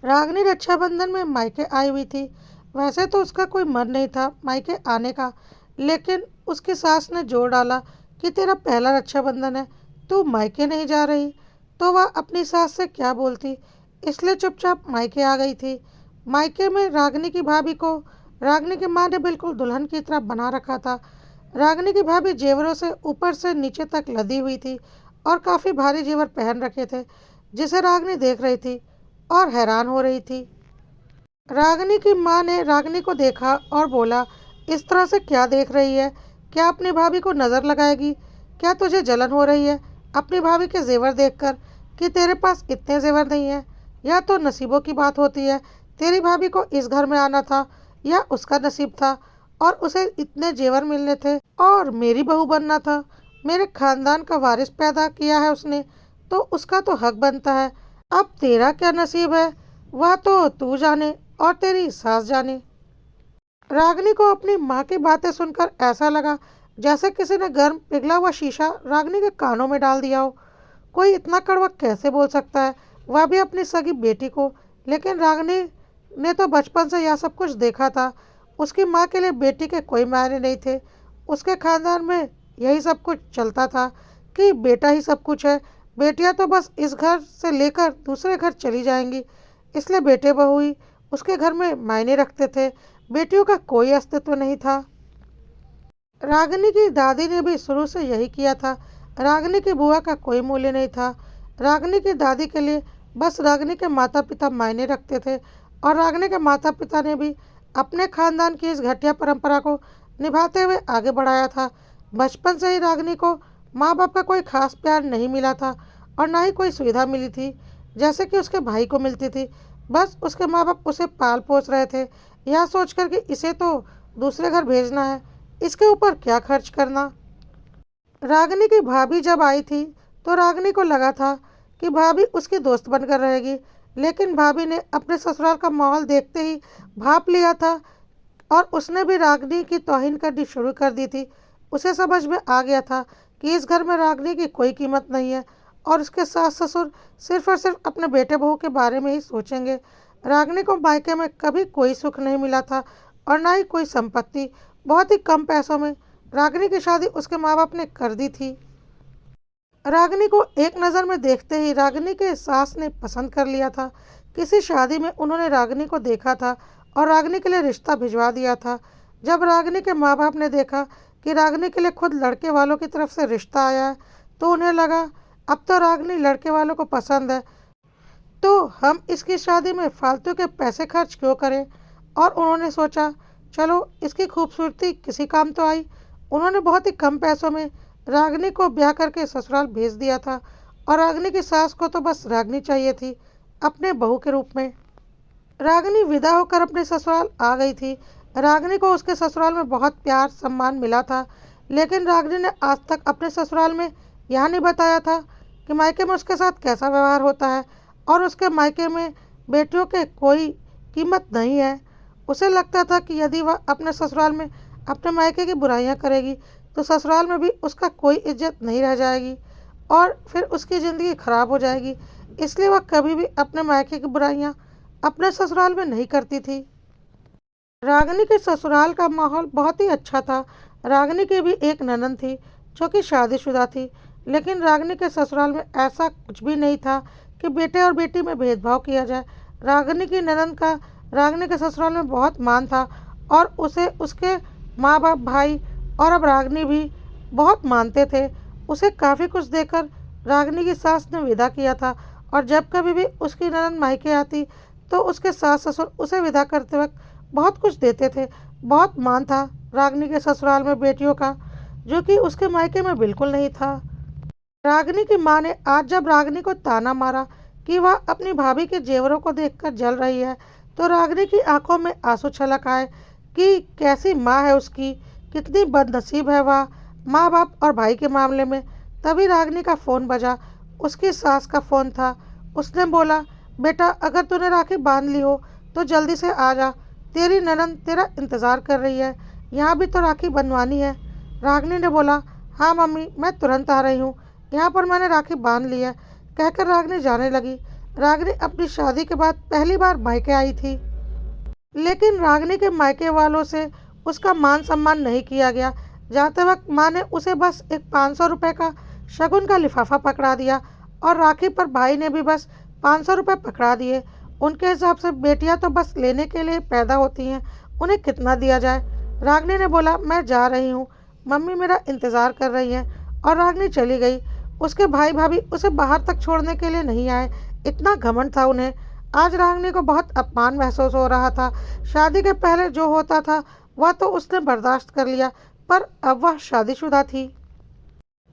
रागिनी रक्षाबंधन में मायके आई हुई थी। वैसे तो उसका कोई मन नहीं था मायके आने का, लेकिन उसकी सास ने जोर डाला कि तेरा पहला रक्षाबंधन है, तू मायके नहीं जा रही। तो वह अपनी सास से क्या बोलती, इसलिए चुपचाप मायके आ गई थी। मायके में रागिनी की भाभी को रागिनी की माँ ने बिल्कुल दुल्हन की तरह बना रखा था। रागिनी की भाभी जेवरों से ऊपर से नीचे तक लदी हुई थी और काफ़ी भारी जेवर पहन रखे थे, जिसे रागिनी देख रही थी और हैरान हो रही थी। रागिनी की माँ ने रागिनी को देखा और बोला, इस तरह से क्या देख रही है? क्या अपनी भाभी को नज़र लगाएगी? क्या तुझे जलन हो रही है अपनी भाभी के जेवर देखकर कि तेरे पास इतने जेवर नहीं है? यह तो नसीबों की बात होती है। तेरी भाभी को इस घर में आना था, यह उसका नसीब था और उसे इतने जेवर मिलने थे और मेरी बहू बनना था। मेरे खानदान का वारिस पैदा किया है उसने, तो उसका तो हक बनता है। अब तेरा क्या नसीब है वह तो तू जाने और तेरी सास जाने। रागिनी को अपनी माँ की बातें सुनकर ऐसा लगा जैसे किसी ने गर्म पिघला हुआ शीशा रागिनी के कानों में डाल दिया हो। कोई इतना कड़वा कैसे बोल सकता है, वह भी अपनी सगी बेटी को। लेकिन रागिनी ने तो बचपन से यह सब कुछ देखा था। उसकी माँ के लिए बेटी के कोई मायने नहीं थे। उसके खानदान में यही सब कुछ चलता था कि बेटा ही सब कुछ है। बेटियां तो बस इस घर से लेकर दूसरे घर चली जाएंगी, इसलिए बेटे बहू ही उसके घर में मायने रखते थे। बेटियों का कोई अस्तित्व नहीं था। रागिनी की दादी ने भी शुरू से यही किया था। रागिनी की बुआ का कोई मूल्य नहीं था। रागिनी की दादी के लिए बस रागिनी के माता पिता मायने रखते थे और रागिनी के माता पिता ने भी अपने खानदान की इस घटिया परंपरा को निभाते हुए आगे बढ़ाया था। बचपन से ही रागिनी को माँ बाप का कोई खास प्यार नहीं मिला था और ना ही कोई सुविधा मिली थी जैसे कि उसके भाई को मिलती थी। बस उसके माँ बाप उसे पाल पोस रहे थे, यह सोचकर कि इसे तो दूसरे घर भेजना है, इसके ऊपर क्या खर्च करना। रागिनी की भाभी जब आई थी तो रागिनी को लगा था कि भाभी उसकी दोस्त बनकर रहेगी, लेकिन भाभी ने अपने ससुराल का माहौल देखते ही भाप लिया था और उसने भी रागिनी की तौहीन करनी शुरू कर दी थी। उसे समझ में आ गया था कि इस घर में रागिनी की कोई कीमत नहीं है और उसके सास ससुर सिर्फ और सिर्फ अपने बेटे बहू के बारे में ही सोचेंगे। रागिनी को मायके में कभी कोई सुख नहीं मिला था और ना ही कोई संपत्ति। बहुत ही कम पैसों में रागिनी की शादी उसके माँ बाप ने कर दी थी। रागिनी को एक नज़र में देखते ही रागिनी के सास ने पसंद कर लिया था। किसी शादी में उन्होंने रागिनी को देखा था और रागिनी के लिए रिश्ता भिजवा दिया था। जब रागिनी के माँ बाप ने देखा कि रागिनी के लिए खुद लड़के वालों की तरफ से रिश्ता आया है, तो उन्हें लगा अब तो रागिनी लड़के वालों को पसंद है, तो हम इसकी शादी में फालतू के पैसे खर्च क्यों करें। और उन्होंने सोचा चलो इसकी खूबसूरती किसी काम तो आई। उन्होंने बहुत ही कम पैसों में रागिनी को ब्याह करके ससुराल भेज दिया था और रागिनी की सास को तो बस रागिनी चाहिए थी अपने बहू के रूप में। रागिनी विदा होकर अपने ससुराल आ गई थी। रागिनी को उसके ससुराल में बहुत प्यार सम्मान मिला था, लेकिन रागिनी ने आज तक अपने ससुराल में यह नहीं बताया था कि मायके में उसके साथ कैसा व्यवहार होता है और उसके मायके में बेटियों के कोई कीमत नहीं है। उसे लगता था कि यदि वह अपने ससुराल में अपने मायके की बुराइयां करेगी तो ससुराल में भी उसका कोई इज्जत नहीं रह जाएगी और फिर उसकी ज़िंदगी खराब हो जाएगी। इसलिए वह कभी भी अपने मायके की बुराइयां अपने ससुराल में नहीं करती थी। रागिनी के ससुराल का माहौल बहुत ही अच्छा था। रागिनी की भी एक ननद थी जो कि शादीशुदा थी, लेकिन रागिनी के ससुराल में ऐसा कुछ भी नहीं था कि बेटे और बेटी में भेदभाव किया जाए। रागिनी की ननद का रागिनी के ससुराल में बहुत मान था और उसे उसके माँ बाप भाई और अब रागिनी भी बहुत मानते थे। उसे काफ़ी कुछ देकर रागिनी की सास ने विदा किया था और जब कभी भी उसकी ननद मायके आती तो उसके सास ससुर उसे विदा करते वक्त बहुत कुछ देते थे। बहुत मान था रागिनी के ससुराल में बेटियों का, जो कि उसके मायके में बिल्कुल नहीं था। रागिनी की माँ ने आज जब रागिनी को ताना मारा कि वह अपनी भाभी के जेवरों को देखकर जल रही है, तो रागिनी की आंखों में आंसू छलक आए कि कैसी माँ है उसकी, कितनी बदनसीब है वह माँ बाप और भाई के मामले में। तभी रागिनी का फ़ोन बजा। उसकी सास का फ़ोन था। उसने बोला, बेटा अगर तूने राखी बांध ली हो तो जल्दी से आ जा, तेरी ननद तेरा इंतज़ार कर रही है, यहाँ भी तो राखी बंधवानी है। रागिनी ने बोला, हाँ मम्मी मैं तुरंत आ रही हूँ, यहाँ पर मैंने राखी बांध ली है, कहकर रागिनी जाने लगी। रागिनी अपनी शादी के बाद पहली बार मायके आई थी, लेकिन रागिनी के मायके वालों से उसका मान सम्मान नहीं किया गया। जाते वक्त माँ ने उसे बस एक 500 रुपये का शगुन का लिफाफा पकड़ा दिया और राखी पर भाई ने भी बस 500 रुपये पकड़ा दिए। उनके हिसाब से बेटियां तो बस लेने के लिए पैदा होती हैं, उन्हें कितना दिया जाए। रागिनी ने बोला, मैं जा रही हूँ, मम्मी मेरा इंतज़ार कर रही है। और रागिनी चली गई। उसके भाई भाभी उसे बाहर तक छोड़ने के लिए नहीं आए, इतना घमंड था उन्हें। आज रागिनी को बहुत अपमान महसूस हो रहा था। शादी के पहले जो होता था वह तो उसने बर्दाश्त कर लिया, पर अब वह शादीशुदा थी।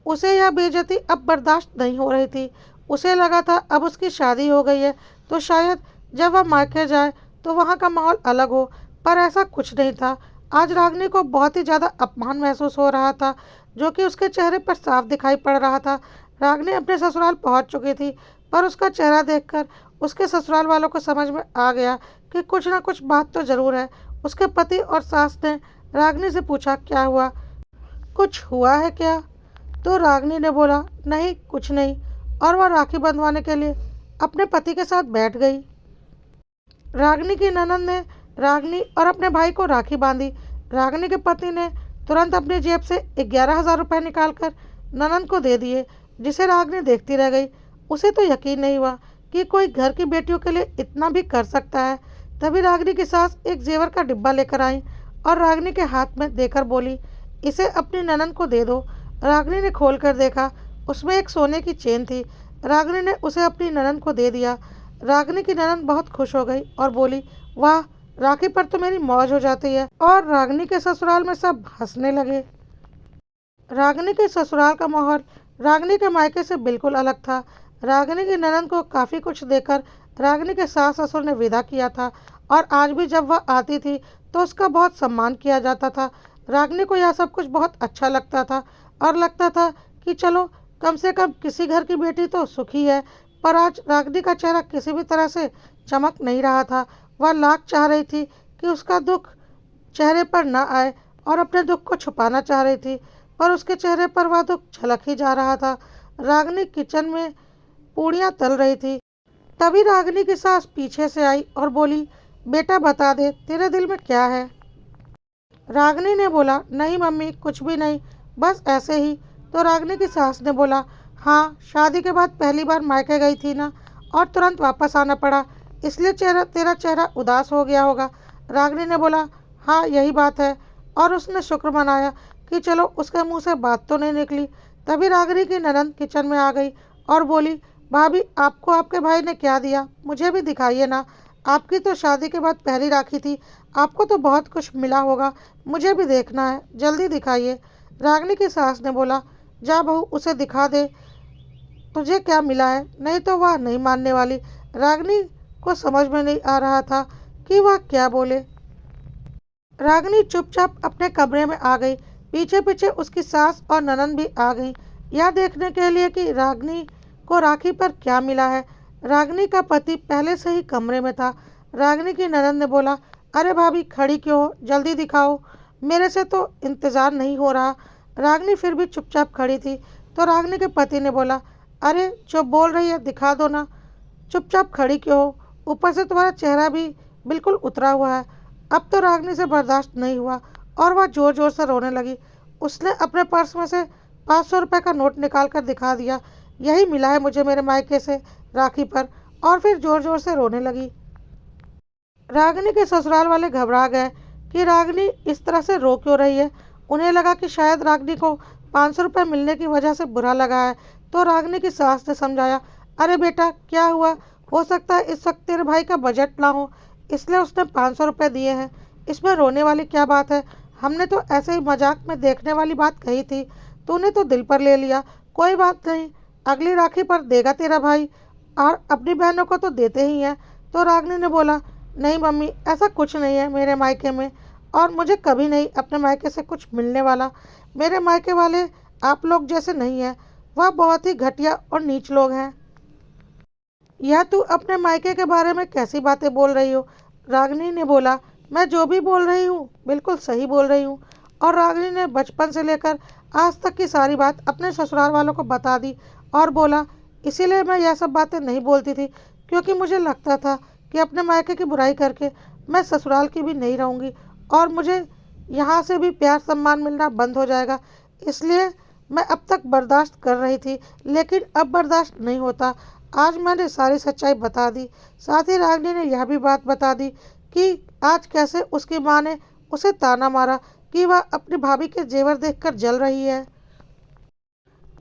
उसे यह बेइज्जती अब बर्दाश्त नहीं हो रही थी। उसे लगा था अब उसकी शादी हो गई है तो शायद जब वह मायके जाए तो वहाँ का माहौल अलग हो, पर ऐसा कुछ नहीं था। आज रागिनी को बहुत ही ज़्यादा अपमान महसूस हो रहा था, जो कि उसके चेहरे पर साफ दिखाई पड़ रहा था। रागिनी अपने ससुराल पहुँच चुकी थी, पर उसका चेहरा देखकर उसके ससुराल वालों को समझ में आ गया कि कुछ ना कुछ बात तो ज़रूर है। उसके पति और सास ने रागिनी से पूछा, क्या हुआ, कुछ हुआ है क्या? तो रागिनी ने बोला, नहीं कुछ नहीं। और वह राखी बंधवाने के लिए अपने पति के साथ बैठ गई। रागिनी की ननद ने रागिनी और अपने भाई को राखी बांधी। रागिनी के पति ने तुरंत अपनी जेब से 11,000 रुपये निकालकर ननद को दे दिए, जिसे रागिनी देखती रह गई। उसे तो यकीन नहीं हुआ कि कोई घर की बेटियों के लिए इतना भी कर सकता है। तभी रागिनी की सास एक जेवर का डिब्बा लेकर आई और रागिनी के हाथ में देकर बोली, इसे अपनी ननद को दे दो। रागिनी ने खोल कर देखा, उसमें एक सोने की चेन थी। रागिनी ने उसे अपनी ननद को दे दिया। रागिनी की ननद बहुत खुश हो गई और बोली, वाह, राखी पर तो मेरी मौज हो जाती है। और रागिनी के ससुराल में सब हंसने लगे। रागिनी के ससुराल का माहौल रागिनी के मायके से बिल्कुल अलग था। रागिनी की ननद को काफ़ी कुछ देकर रागिनी के सास ससुर ने विदा किया था, और आज भी जब वह आती थी तो उसका बहुत सम्मान किया जाता था। रागिनी को यह सब कुछ बहुत अच्छा लगता था और लगता था कि चलो कम से कम किसी घर की बेटी तो सुखी है। पर आज रागिनी का चेहरा किसी भी तरह से चमक नहीं रहा था। वह लाख चाह रही थी कि उसका दुख चेहरे पर न आए और अपने दुख को छुपाना चाह रही थी, पर उसके चेहरे पर वह दुख झलक ही जा रहा था। रागिनी किचन में पूड़ियाँ तल रही थी। तभी रागिनी की सास पीछे से आई और बोली, बेटा बता दे, तेरे दिल में क्या है? रागिनी ने बोला, नहीं मम्मी, कुछ भी नहीं, बस ऐसे ही। तो रागिनी की सास ने बोला, हाँ, शादी के बाद पहली बार मायके गई थी ना, और तुरंत वापस आना पड़ा, इसलिए तेरा चेहरा उदास हो गया होगा। रागिनी ने बोला, हाँ यही बात है। और उसने शुक्र मनाया कि चलो उसके मुंह से बात तो नहीं निकली। तभी रागिनी की ननद किचन में आ गई और बोली, भाभी, आपको आपके भाई ने क्या दिया, मुझे भी दिखाइए ना। आपकी तो शादी के बाद पहली राखी थी, आपको तो बहुत कुछ मिला होगा, मुझे भी देखना है, जल्दी दिखाइए। रागिनी की सास ने बोला, जा बहू, उसे दिखा दे तुझे क्या मिला है, नहीं तो वह नहीं मानने वाली। रागिनी को समझ में नहीं आ रहा था कि वह क्या बोले। रागिनी चुपचाप अपने कमरे में आ गई। पीछे पीछे उसकी सास और ननद भी आ गई, यह देखने के लिए कि रागिनी को राखी पर क्या मिला है। रागिनी का पति पहले से ही कमरे में था। रागिनी की ननद ने बोला, अरे भाभी, खड़ी क्यों हो, जल्दी दिखाओ, मेरे से तो इंतज़ार नहीं हो रहा। रागिनी फिर भी चुपचाप खड़ी थी। तो रागिनी के पति ने बोला, अरे जो बोल रही है दिखा दो ना, चुपचाप खड़ी क्यों हो, ऊपर से तुम्हारा चेहरा भी बिल्कुल उतरा हुआ है। अब तो रागिनी से बर्दाश्त नहीं हुआ और वह ज़ोर ज़ोर से रोने लगी। उसने अपने पर्स में से 500 रुपये का नोट निकाल कर दिखा दिया, यही मिला है मुझे मेरे मायके से राखी पर। और फिर ज़ोर ज़ोर से रोने लगी। रागिनी के ससुराल वाले घबरा गए कि रागिनी इस तरह से रो क्यों रही है। उन्हें लगा कि शायद रागिनी को 500 रुपये मिलने की वजह से बुरा लगा है। तो रागिनी की सास ने समझाया, अरे बेटा, क्या हुआ, हो सकता है इस वक्त तेरे भाई का बजट ना हो, इसलिए उसने 500 रुपये दिए हैं, इसमें रोने वाली क्या बात है, हमने तो ऐसे ही मजाक में देखने वाली बात कही थी, तूने तो दिल पर ले लिया, कोई बात नहीं, अगली राखी पर देगा तेरा भाई, और अपनी बहनों को तो देते ही हैं। तो रागिनी ने बोला, नहीं मम्मी, ऐसा कुछ नहीं है मेरे मायके में, और मुझे कभी नहीं अपने मायके से कुछ मिलने वाला। मेरे मायके वाले आप लोग जैसे नहीं हैं, वह बहुत ही घटिया और नीच लोग हैं। यह तू अपने मायके के बारे में कैसी बातें बोल रही हो? रागिनी ने बोला, मैं जो भी बोल रही हूँ बिल्कुल सही बोल रही हूँ। और रागिनी ने बचपन से लेकर आज तक की सारी बात अपने ससुराल वालों को बता दी और बोला, इसीलिए मैं यह सब बातें नहीं बोलती थी क्योंकि मुझे लगता था कि अपने मायके की बुराई करके मैं ससुराल की भी नहीं रहूँगी और मुझे यहाँ से भी प्यार सम्मान मिलना बंद हो जाएगा। इसलिए मैं अब तक बर्दाश्त कर रही थी, लेकिन अब बर्दाश्त नहीं होता। आज मैंने सारी सच्चाई बता दी। साथ ही रागिनी ने यह भी बात बता दी कि आज कैसे उसकी माँ ने उसे ताना मारा कि वह अपनी भाभी के जेवर देखकर जल रही है।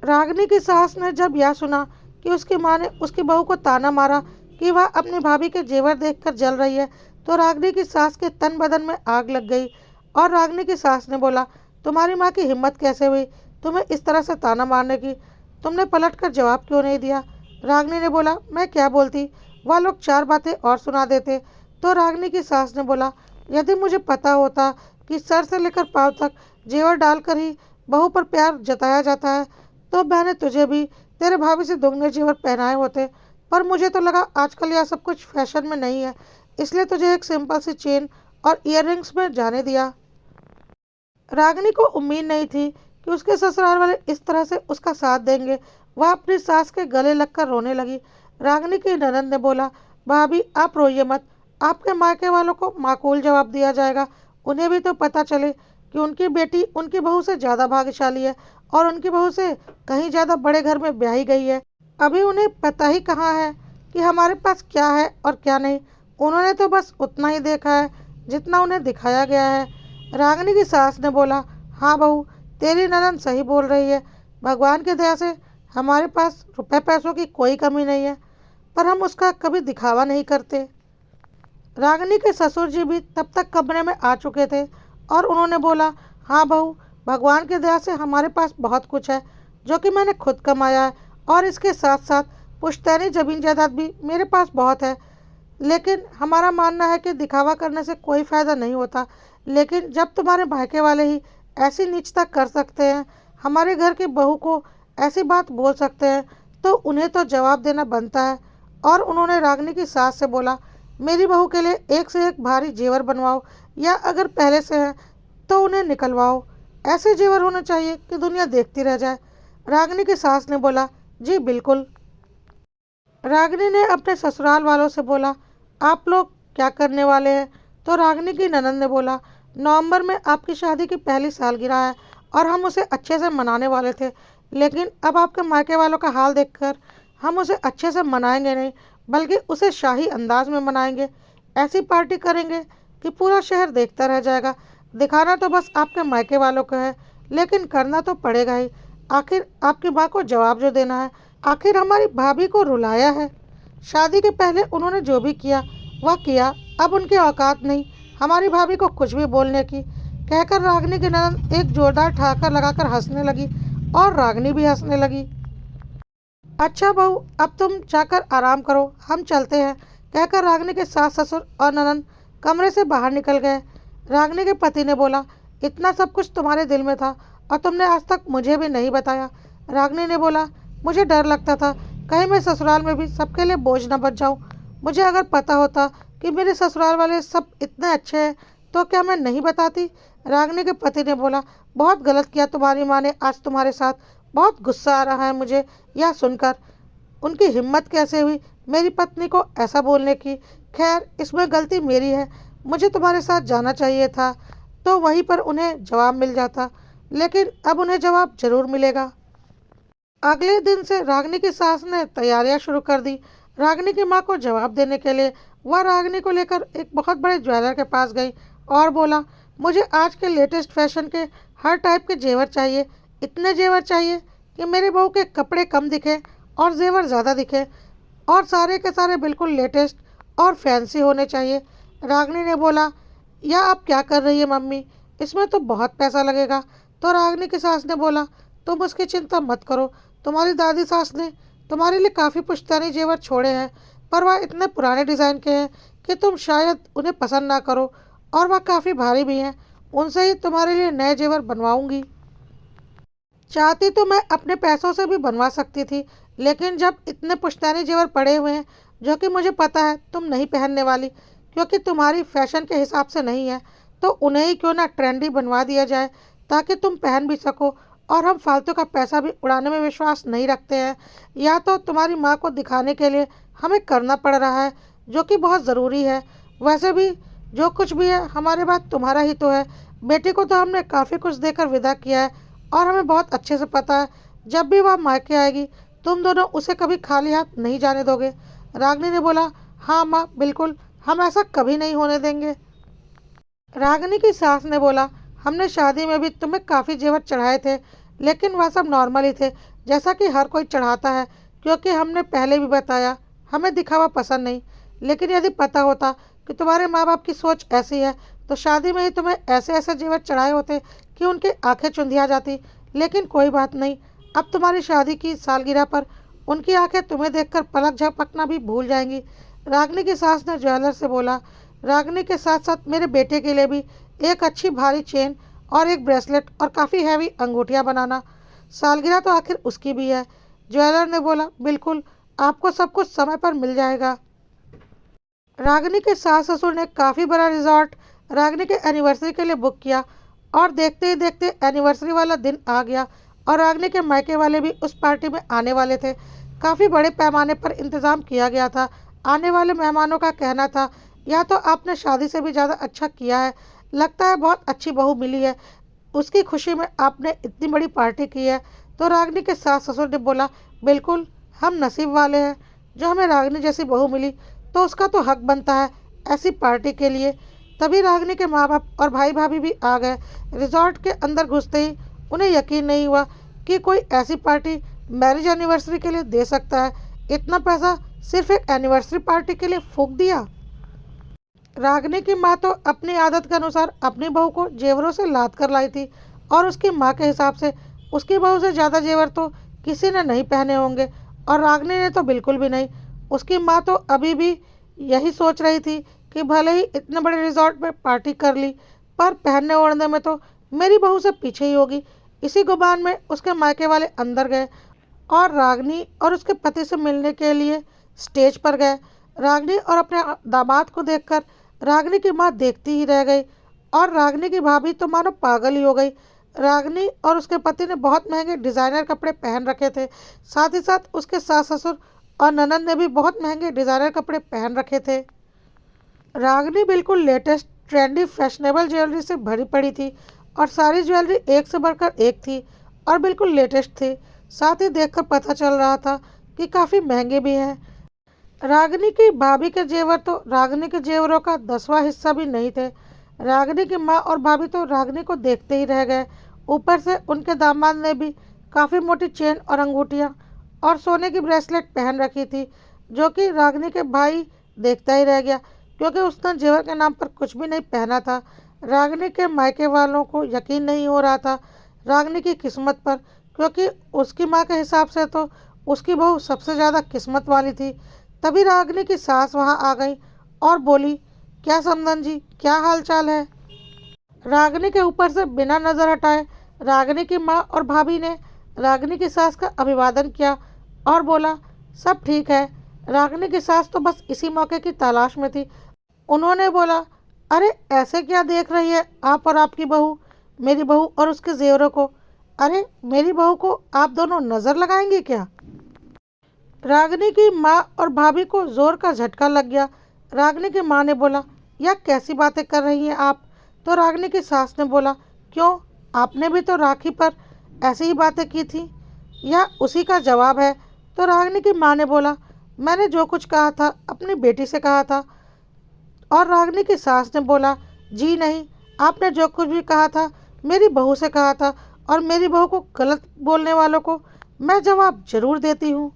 रागिनी की सास ने जब यह सुना कि उसकी माँ ने उसकी बहू को ताना मारा कि वह अपनी भाभी के जेवर देखकर जल रही है, तो रागिनी की सास के तन बदन में आग लग गई। और रागिनी की सास ने बोला, तुम्हारी माँ की हिम्मत कैसे हुई तुम्हें इस तरह से ताना मारने की? तुमने पलट कर जवाब क्यों नहीं दिया? रागिनी ने बोला, मैं क्या बोलती, वह लोग चार बातें और सुना देते। तो रागिनी की सास ने बोला, यदि मुझे पता होता कि सर से लेकर पाँव तक जेवर डालकर ही बहू पर प्यार जताया जाता है, तो मैंने तुझे भी तेरे भाभी से दुगने जेवर पहनाए होते। पर मुझे तो लगा आजकल यह सब कुछ फैशन में नहीं है, इसलिए तुझे एक सिंपल सी चेन और इयररिंग्स में जाने दिया। रागिनी को उम्मीद नहीं थी कि उसके ससुराल वाले इस तरह से उसका साथ देंगे। वह अपनी सास के गले लगकर रोने लगी। रागिनी की ननद ने बोला, भाभी आप रोइए मत, आपके मायके वालों को माकूल जवाब दिया जाएगा। उन्हें भी तो पता चले कि उनकी बेटी उनकी बहू से ज़्यादा भाग्यशाली है और उनकी बहू से कहीं ज़्यादा बड़े घर में ब्याही गई है। अभी उन्हें पता ही कहाँ है कि हमारे पास क्या है और क्या नहीं। उन्होंने तो बस उतना ही देखा है जितना उन्हें दिखाया गया है। रागिनी की सास ने बोला, हाँ बहू, तेरी ननद सही बोल रही है। भगवान की दया से हमारे पास रुपए पैसों की कोई कमी नहीं है, पर हम उसका कभी दिखावा नहीं करते। रागिनी के ससुर जी भी तब तक कमरे में आ चुके थे और उन्होंने बोला, हाँ बहू, भगवान की दया से हमारे पास बहुत कुछ है जो कि मैंने खुद कमाया है, और इसके साथ साथ पुश्तैनी ज़मीन जायदाद भी मेरे पास बहुत है। लेकिन हमारा मानना है कि दिखावा करने से कोई फ़ायदा नहीं होता। लेकिन जब तुम्हारे भाइके वाले ही ऐसी नीचता कर सकते हैं, हमारे घर की बहू को ऐसी बात बोल सकते हैं, तो उन्हें तो जवाब देना बनता है। और उन्होंने रागिनी की सास से बोला, मेरी बहू के लिए एक से एक भारी जेवर बनवाओ, या अगर पहले से हैं तो उन्हें निकलवाओ। ऐसे जेवर होने चाहिए कि दुनिया देखती रह जाए। रागिनी की सास ने बोला, जी बिल्कुल। रागिनी ने अपने ससुराल वालों से बोला, आप लोग क्या करने वाले हैं? तो रागिनी की ननद ने बोला, नवंबर में आपकी शादी की पहली सालगिरह है और हम उसे अच्छे से मनाने वाले थे, लेकिन अब आपके मायके वालों का हाल देखकर हम उसे अच्छे से मनाएंगे नहीं, बल्कि उसे शाही अंदाज में मनाएंगे। ऐसी पार्टी करेंगे कि पूरा शहर देखता रह जाएगा। दिखाना तो बस आपके मायके वालों को है, लेकिन करना तो पड़ेगा ही। आखिर आपकी माँ को जवाब जो देना है, आखिर हमारी भाभी को रुलाया है। शादी के पहले उन्होंने जो भी किया वह किया, अब उनकी औकात नहीं हमारी भाभी को कुछ भी बोलने की। कहकर रागिनी की ननद एक जोरदार ठहाका लगाकर हंसने लगी और रागिनी भी हंसने लगी। अच्छा बहू, अब तुम जाकर आराम करो, हम चलते हैं। कहकर रागिनी के सास ससुर और ननद कमरे से बाहर निकल गए। रागिनी के पति ने बोला, इतना सब कुछ तुम्हारे दिल में था और तुमने आज तक मुझे भी नहीं बताया। रागिनी ने बोला, मुझे डर लगता था कहीं मैं ससुराल में भी सबके लिए बोझ न बन जाऊं। मुझे अगर पता होता कि मेरे ससुराल वाले सब इतने अच्छे हैं तो क्या मैं नहीं बताती। रागिनी के पति ने बोला, बहुत गलत किया तुम्हारी माँ ने आज तुम्हारे साथ। बहुत गुस्सा आ रहा है मुझे यह सुनकर। उनकी हिम्मत कैसे हुई मेरी पत्नी को ऐसा बोलने की। खैर, इसमें गलती मेरी है। मुझे तुम्हारे साथ जाना चाहिए था तो वहीं पर उन्हें जवाब मिल जाता, लेकिन अब उन्हें जवाब जरूर मिलेगा। अगले दिन से रागिनी की सास ने तैयारियां शुरू कर दी। रागिनी की माँ को जवाब देने के लिए वह रागिनी को लेकर एक बहुत बड़े ज्वेलर के पास गई और बोला, मुझे आज के लेटेस्ट फैशन के हर टाइप के जेवर चाहिए। इतने जेवर चाहिए कि मेरे बहू के कपड़े कम दिखे और जेवर ज़्यादा दिखे, और सारे के सारे बिल्कुल लेटेस्ट और फैंसी होने चाहिए। रागिनी ने बोला, यह आप क्या कर रही है मम्मी, इसमें तो बहुत पैसा लगेगा। तो रागिनी की सास ने बोला, तुम उसकी चिंता मत करो, तुम्हारी दादी सास ने तुम्हारे लिए काफ़ी पुश्तैनी जेवर छोड़े हैं, पर वह इतने पुराने डिज़ाइन के हैं कि तुम शायद उन्हें पसंद ना करो, और वह काफ़ी भारी भी हैं। उनसे ही तुम्हारे लिए नए जेवर बनवाऊंगी। चाहती तो मैं अपने पैसों से भी बनवा सकती थी, लेकिन जब इतने पुश्तैनी जेवर पड़े हुए हैं जो कि मुझे पता है तुम नहीं पहनने वाली क्योंकि तुम्हारी फैशन के हिसाब से नहीं है, तो उन्हें ही क्यों ना ट्रेंडी बनवा दिया जाए ताकि तुम पहन भी सको और हम फालतू का पैसा भी उड़ाने में विश्वास नहीं रखते हैं। या तो तुम्हारी माँ को दिखाने के लिए हमें करना पड़ रहा है, जो कि बहुत ज़रूरी है। वैसे भी जो कुछ भी है हमारे बाद तुम्हारा ही तो है। बेटी को तो हमने काफ़ी कुछ देकर विदा किया है और हमें बहुत अच्छे से पता है जब भी वह मायके आएगी तुम दोनों उसे कभी खाली हाथ नहीं जाने दोगे। रागिनी ने बोला, हाँ माँ बिल्कुल, हम ऐसा कभी नहीं होने देंगे। रागिनी की सास ने बोला, हमने शादी में भी तुम्हें काफ़ी जेवर चढ़ाए थे, लेकिन वह सब नॉर्मल ही थे, जैसा कि हर कोई चढ़ाता है। क्योंकि हमने पहले भी बताया हमें दिखावा पसंद नहीं। लेकिन यदि पता होता कि तुम्हारे माँ बाप की सोच ऐसी है तो शादी में ही तुम्हें ऐसे ऐसे जेवर चढ़ाए होते कि उनकी आंखें चुंधिया जाती। लेकिन कोई बात नहीं, अब तुम्हारी शादी की सालगिरह पर उनकी आंखें तुम्हें देखकर पलक झपकना भी भूल जाएंगी। रागिनी की सास ने ज्वेलर से बोला, रागिनी के साथ साथ मेरे बेटे के लिए भी एक अच्छी भारी चेन और एक ब्रेसलेट और काफ़ी हैवी अंगूठियाँ बनाना। सालगिरह तो आखिर उसकी भी है। ज्वेलर ने बोला, बिल्कुल, आपको सब कुछ समय पर मिल जाएगा। रागिनी के सास ससुर ने काफ़ी बड़ा रिजॉर्ट रागिनी के एनिवर्सरी के लिए बुक किया और देखते ही देखते एनिवर्सरी वाला दिन आ गया और रागिनी के मायके वाले भी उस पार्टी में आने वाले थे। काफ़ी बड़े पैमाने पर इंतज़ाम किया गया था। आने वाले मेहमानों का कहना था, या तो आपने शादी से भी ज़्यादा अच्छा किया है, लगता है बहुत अच्छी बहू मिली है, उसकी खुशी में आपने इतनी बड़ी पार्टी की है। तो रागिनी के सास ससुर ने बोला, बिल्कुल, हम नसीब वाले हैं जो हमें रागिनी जैसी बहू मिली, तो उसका तो हक बनता है ऐसी पार्टी के लिए। तभी रागिनी के माँ बाप और भाई भाभी भी आ गए। रिजॉर्ट के अंदर घुसते ही उन्हें यकीन नहीं हुआ कि कोई ऐसी पार्टी मैरिज एनिवर्सरी के लिए दे सकता है। इतना पैसा सिर्फ एक एनिवर्सरी पार्टी के लिए फूंक दिया। रागिनी की माँ तो अपनी आदत के अनुसार अपनी बहू को जेवरों से लाद कर लाई थी और उसकी माँ के हिसाब से उसकी बहू से ज़्यादा जेवर तो किसी ने नहीं पहने होंगे, और रागिनी ने तो बिल्कुल भी नहीं। उसकी माँ तो अभी भी यही सोच रही थी कि भले ही इतने बड़े रिजॉर्ट में पार्टी कर ली, पर पहनने ओढ़ने में तो मेरी बहू से पीछे ही होगी। इसी गुमान में उसके मायके वाले अंदर गए और रागिनी और उसके पति से मिलने के लिए स्टेज पर गए। रागिनी और अपने दामाद को देखकर रागिनी की माँ देखती ही रह गई और रागिनी की भाभी तो मानो पागल ही हो गई। रागिनी और उसके पति ने बहुत महंगे डिज़ाइनर कपड़े पहन रखे थे। साथ ही साथ उसके सास ससुर और ननद ने भी बहुत महंगे डिज़ाइनर कपड़े पहन रखे थे। रागिनी बिल्कुल लेटेस्ट ट्रेंडी फैशनेबल ज्वेलरी से भरी पड़ी थी और सारी ज्वेलरी एक से बढ़कर एक थी और बिल्कुल लेटेस्ट थी। साथ ही देखकर पता चल रहा था कि काफ़ी महंगे भी हैं। रागिनी की भाभी के जेवर तो रागिनी के जेवरों का 10वां हिस्सा भी नहीं थे। रागिनी की माँ और भाभी तो रागिनी को देखते ही रह गए। ऊपर से उनके दामाद ने भी काफ़ी मोटी चेन और अंगूठियाँ और सोने की ब्रेसलेट पहन रखी थी, जो कि रागिनी के भाई देखता ही रह गया क्योंकि उसने जेवर के नाम पर कुछ भी नहीं पहना था। रागिनी के मायके वालों को यकीन नहीं हो रहा था रागिनी की किस्मत पर, क्योंकि उसकी माँ के हिसाब से तो उसकी बहू सबसे ज़्यादा किस्मत वाली थी। तभी रागिनी की सास वहाँ आ गई और बोली, क्या समधन जी, क्या हाल चाल है। रागिनी के ऊपर से बिना नज़र हटाए रागिनी की माँ और भाभी ने रागिनी की सास का अभिवादन किया और बोला, सब ठीक है। रागिनी की सास तो बस इसी मौके की तलाश में थी। उन्होंने बोला, अरे ऐसे क्या देख रही है आप और आपकी बहू, मेरी बहू और उसके जेवरों को। अरे मेरी बहू को आप दोनों नज़र लगाएंगे क्या। रागिनी की माँ और भाभी को जोर का झटका लग गया। रागिनी की माँ ने बोला, यह कैसी बातें कर रही हैं आप। तो रागिनी की सास ने बोला, क्यों, आपने भी तो राखी पर ऐसी ही बातें की थी। यह उसी का जवाब है। तो रागिनी की माँ ने बोला, मैंने जो कुछ कहा था अपनी बेटी से कहा था। और रागिनी की सास ने बोला, जी नहीं, आपने जो कुछ भी कहा था मेरी बहू से कहा था, और मेरी बहू को गलत बोलने वालों को मैं जवाब जरूर देती हूँ।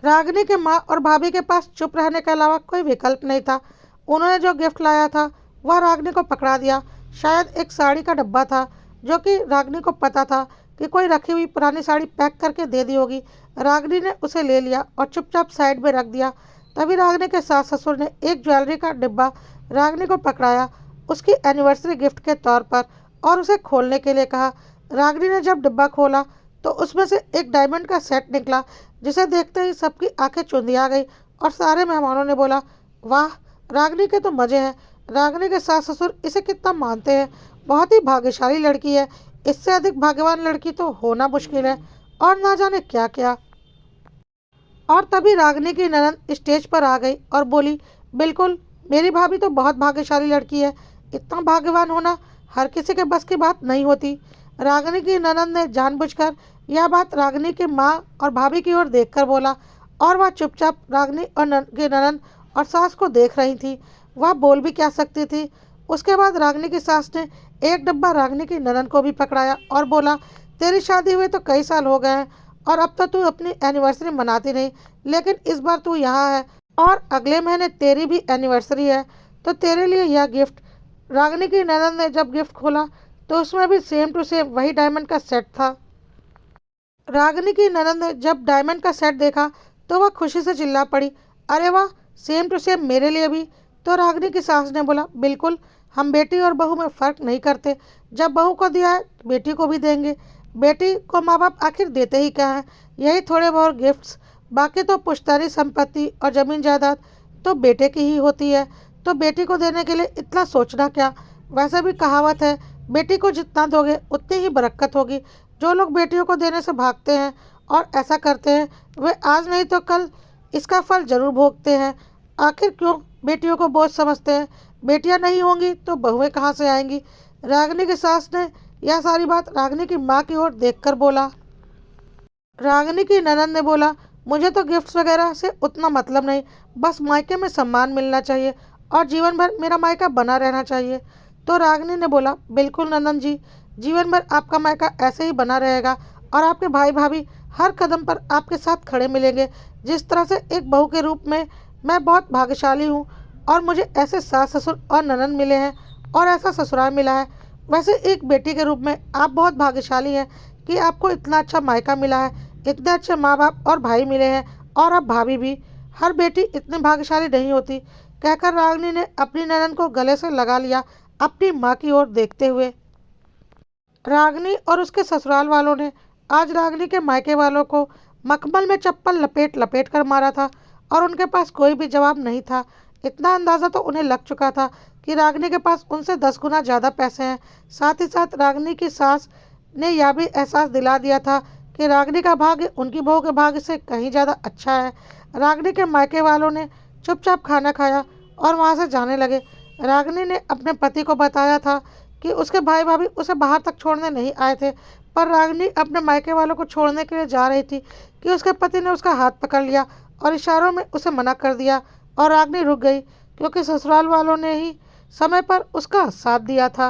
रागिनी के माँ और भाभी के पास चुप रहने के अलावा कोई विकल्प नहीं था। उन्होंने जो गिफ्ट लाया था वह रागिनी को पकड़ा दिया। शायद एक साड़ी का डब्बा था, जो कि रागिनी को पता था कि कोई रखी हुई पुरानी साड़ी पैक करके दे दी होगी। रागिनी ने उसे ले लिया और चुपचाप साइड में रख दिया। तभी रागिनी के सास ससुर ने एक ज्वेलरी का डिब्बा रागिनी को पकड़ाया उसकी एनिवर्सरी गिफ्ट के तौर पर और उसे खोलने के लिए कहा। रागिनी ने जब डिब्बा खोला तो उसमें से एक डायमंड का सेट निकला, जिसे देखते ही सबकी आंखें चुंधिया गई और सारे मेहमानों ने बोला, वाह, रागिनी के तो मज़े हैं। रागिनी के सास ससुर इसे कितना मानते हैं, बहुत ही भाग्यशाली लड़की है, इससे अधिक भाग्यवान लड़की तो होना मुश्किल है। और ना जाने क्या क्या। और तभी रागिनी की ननद स्टेज पर आ गई और बोली, बिल्कुल, मेरी भाभी तो बहुत भाग्यशाली लड़की है। इतना भाग्यवान होना हर किसी के बस की बात नहीं होती। रागिनी की ननद ने जानबूझकर यह बात रागिनी की माँ और भाभी की ओर देखकर बोला, और वह चुपचाप रागिनी और की ननद और सास को देख रही थी। वह बोल भी क्या सकती थी। उसके बाद रागिनी की सास ने एक डब्बा रागिनी की ननद को भी पकड़ाया और बोला, तेरी शादी हुए तो कई साल हो गए हैं और अब तो तू अपनी एनिवर्सरी मनाती नहीं, लेकिन इस बार तू यहाँ है और अगले महीने तेरी भी एनिवर्सरी है, तो तेरे लिए यह गिफ्ट। रागिनी की ननद ने जब गिफ्ट खोला तो उसमें भी सेम टू सेम वही डायमंड का सेट था। रागिनी की ननद ने जब डायमंड का सेट देखा तो वह खुशी से चिल्ला पड़ी, अरे वाह, सेम टू सेम मेरे लिए भी। तो रागिनी की सास ने बोला, बिल्कुल, हम बेटी और बहू में फ़र्क नहीं करते। जब बहू को दिया है बेटी को भी देंगे। बेटी को माँ बाप आखिर देते ही क्या है, यही थोड़े बहुत गिफ्ट्स। बाकी तो पुश्तैनी संपत्ति और ज़मीन जायदाद तो बेटे की ही होती है, तो बेटी को देने के लिए इतना सोचना क्या। वैसे भी कहावत है, बेटी को जितना दोगे उतनी ही बरकत होगी। जो लोग बेटियों को देने से भागते हैं और ऐसा करते हैं, वे आज नहीं तो कल इसका फल जरूर भोगते हैं। आखिर क्यों बेटियों को बोझ समझते हैं। बेटियां नहीं होंगी तो बहुएं कहाँ से आएंगी। रागिनी की सास ने यह सारी बात रागिनी की माँ की ओर देखकर बोला। रागिनी की ननद ने बोला, मुझे तो गिफ्ट्स वगैरह से उतना मतलब नहीं, बस मायके में सम्मान मिलना चाहिए और जीवन भर मेरा मायका बना रहना चाहिए। तो रागिनी ने बोला, बिल्कुल नंदन जी, जीवन भर आपका मायका ऐसे ही बना रहेगा और आपके भाई भाभी हर कदम पर आपके साथ खड़े मिलेंगे। जिस तरह से एक बहू के रूप में मैं बहुत भाग्यशाली हूँ और मुझे ऐसे सास ससुर और ननद मिले हैं और ऐसा ससुराल मिला है, वैसे एक बेटी के रूप में आप बहुत भाग्यशाली हैं कि आपको इतना अच्छा मायका मिला है, इतने अच्छे माँ बाप और भाई मिले हैं और अब भाभी भी। हर बेटी इतनी भाग्यशाली नहीं होती। कहकर रागिनी ने अपनी ननद को गले से लगा लिया, अपनी माँ की ओर देखते हुए। रागिनी और उसके ससुराल वालों ने आज रागिनी के मायके वालों को मखमल में चप्पल लपेट लपेट कर मारा था और उनके पास कोई भी जवाब नहीं था। इतना अंदाज़ा तो उन्हें लग चुका था कि रागिनी के पास उनसे 10 गुना ज़्यादा पैसे हैं। साथ ही साथ रागिनी की सास ने यह भी एहसास दिला दिया था कि रागिनी का भाग्य उनकी बहू के भाग्य से कहीं ज़्यादा अच्छा है। रागिनी के मायके वालों ने चुपचाप खाना खाया और वहाँ से जाने लगे। रागिनी ने अपने पति को बताया था कि उसके भाई भाभी उसे बाहर तक छोड़ने नहीं आए थे, पर रागिनी अपने मायके वालों को छोड़ने के लिए जा रही थी कि उसके पति ने उसका हाथ पकड़ लिया और इशारों में उसे मना कर दिया और रागिनी रुक गई, क्योंकि ससुराल वालों ने ही समय पर उसका साथ दिया था।